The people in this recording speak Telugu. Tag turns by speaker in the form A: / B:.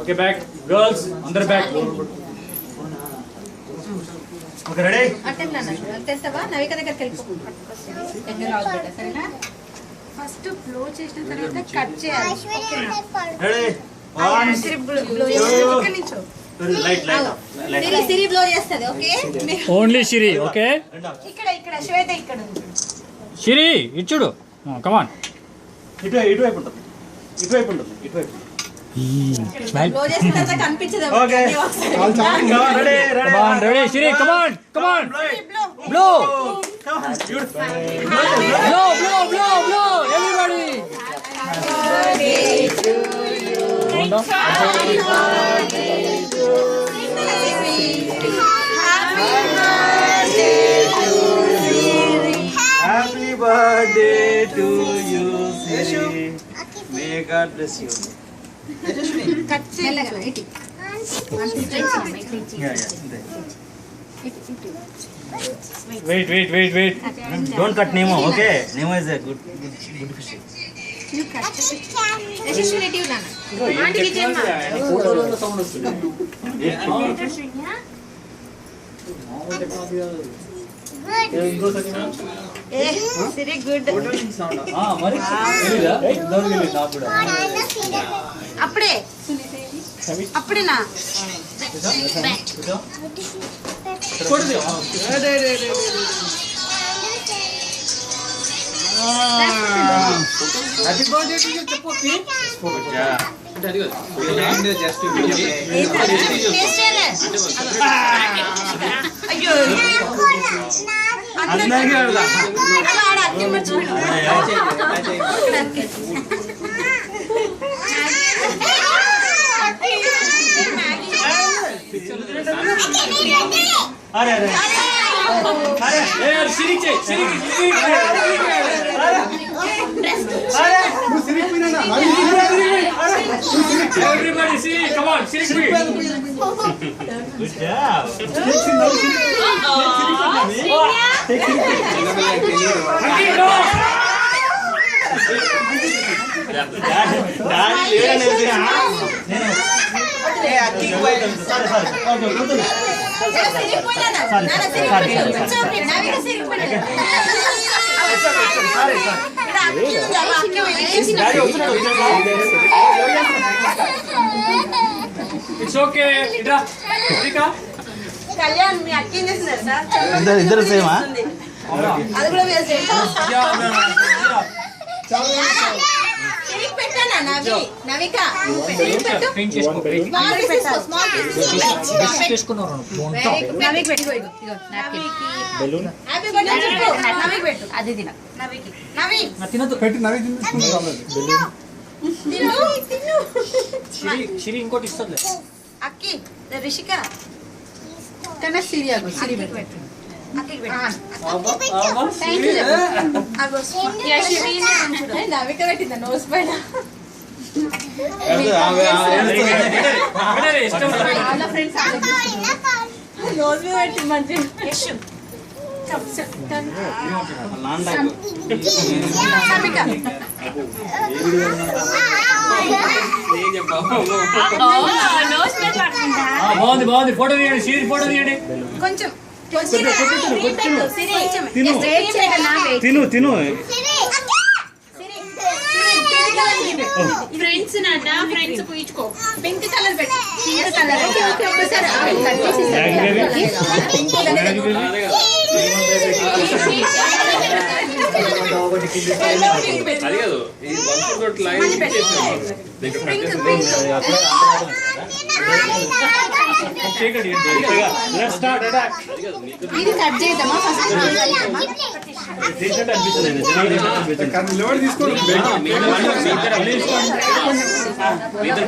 A: ఓకే బ్యాక్ గర్ల్స్ అందరూ బ్యాక్. Okay ready.
B: అట్టెళ్తావా నవిక దగ్గరికి వెళ్ళిపో. సరేనా? ఫస్ట్ బ్లో చేసిన తర్వాత కట్ చేయాలి.
A: రెడీ.
B: సిరి బ్లో చేస్తుంది. Okay
C: only Shiri. ఓకే
B: ఇక్కడ ఇక్కడ శ్వేత ఇక్కడ
C: షిరి ఇచ్చుడు. కమాన్.
A: ఇటువైపు ఉంటుంది. ఇటువైపు ఉంటుంది. ఇటువైపు.
B: బ్లో చేసిన తర్వాత కనిపించదు.
A: Okay ready.
C: Come on ready Shiri. Come on come on. Blow blow blow blow blow everybody.
A: Happy birthday to you, Siri. May God bless you.
B: Cut చేయాలి.
C: Wait.
A: Don't cut Nemo, okay? Nemo is a good fish.
B: Siri good. అప్పుడే అప్పుడేనా?
A: Happy birthday to you, Chapoki. Yeah.
B: అయ్యో
A: అందరికీ ఆడదా? అరే అరే అరే
C: Siri everybody Siri. Come on Siri.
A: Good job.
C: It's okay. ఇట్రా
B: కళ్యాణ్ మీ అక్కేం చేస్తున్నారు సార్?
A: ఇద్దరు సేమా?
B: అది కూడా పెట్టానా? నవిక
C: షిరి ఇంకోటి ఇస్తుంది.
B: అక్కి రిషిక కన్నా సిరియాకు సిరి పెట్టు. నవిక పెట్టిందా నోస్ పైన? నోస్ మీద పెట్టి మంచిగా
C: బాగుంది. ఫోటో తీయండి. షిరి ఫోటో తీయండి.
B: కొంచెం
A: తిను
B: ఫ్రెండ్స్ నాట ఫ్రెండ్స్ పూయించుకో. పింక్ కలర్ పెట్టు. పింక్ కలర్ ఒకసారి ఇది కట్ చేద్దామా ఫస్ట్?